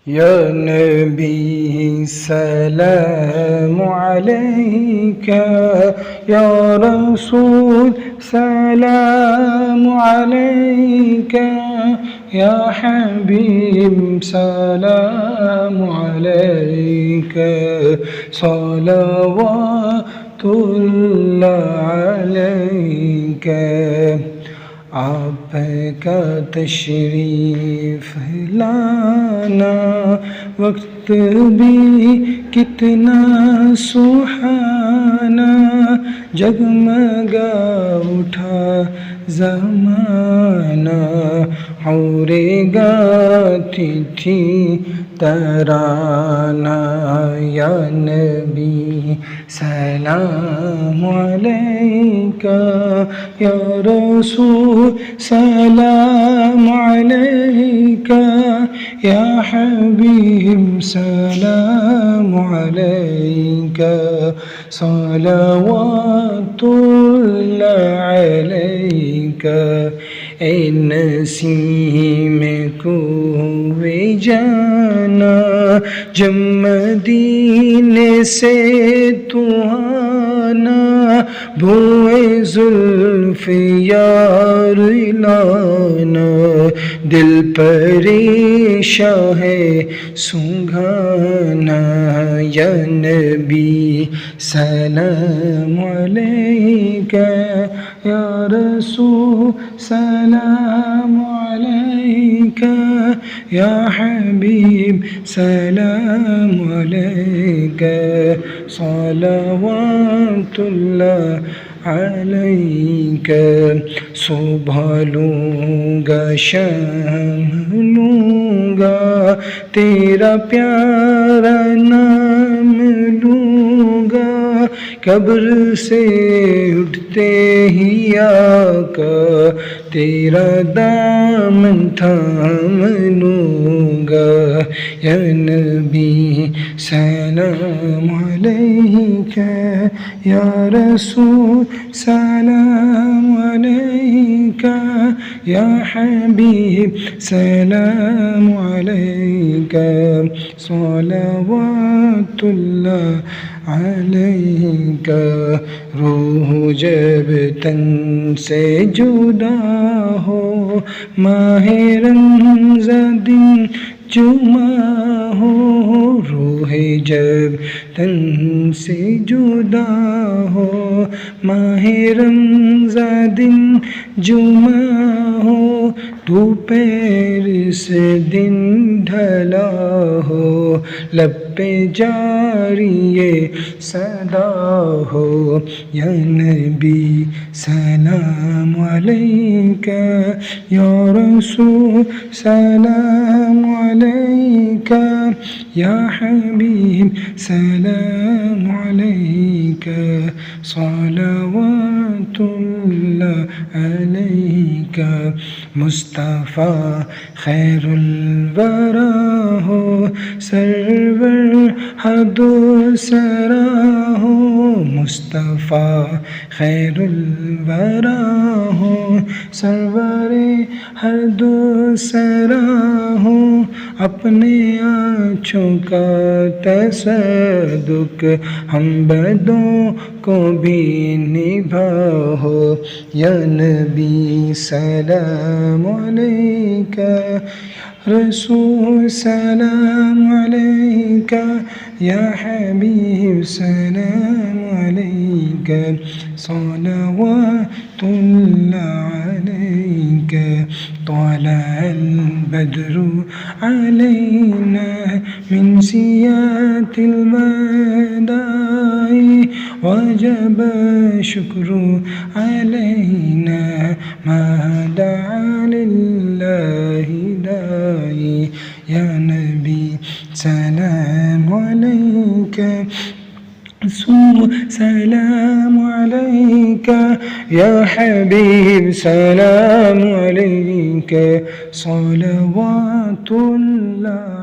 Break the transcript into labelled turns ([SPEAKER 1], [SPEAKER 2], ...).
[SPEAKER 1] یا نبی سلام علیک، یا رسول سلام علیک، یا حبیب سلام علیک، صلوات اللہ علیک۔ آپ کا تشریف لانا وقت بھی کتنا سہانا، جگمگا اٹھا زمانہ، حوریں گاتی تھی ترانہ۔ یا نبی سلام علیک، یا رسول سلام علیک، یا حبیب سلام علیک، صلوات اللہ علیک۔ اے نسیم کوہ جانا، جب مدینے سے تو آنا، بوئے زلف یار لانا، دل پریشاں ہے سنگھانا۔ یا نبی سلام علیک، یا رسول سلام علیک، یا حبیب سلام علیک، صلوات اللہ علیک۔ صبح لوں گا شام لوں گا، تیرا پیارا نام لوں گا، قبر سے اٹھتے ہی آقا تیرا دامن تھام لوں گا۔ یا نبی سلام علیک، یا رسول سلام علیک، یا حبیب سلام علیک، صلوات اللہ علیک۔ روح جب تن سے جدا ہو، ماہ رمضان دن جمعہ ہو، روح جب تن سے جدا ہو، ماہ رمضان دن جمعہ ہو، دوپہر سے دن ڈھلا ہو، لب پہ جاری یہ صدا ہو۔ یا نبی سلام علیک، یا رسول سلام علیک، یا حبیب سلام علیک، صلوات اللہ علیک۔ مصطفیٰ خیر الورا ہو، سرور حد و سرا ہو، مصطفیٰ خیر الورا ہو، سرور حد و سرا ہو، اپنے آنچوں کا تصدق ہم بدوں کو بھی نبھاؤ۔ یا نبی سلام علیک، رسول سلام علیک، یا حبیب سلام علیک، صلوات اللہ علیک۔ طلع البدر علینا من سیات الوداع، وجب الشکر علینا ما دعا للہ داعی۔ یا نبی سلام علیک، سلام علیک، یا حبیب سلام علیک، صلوات اللہ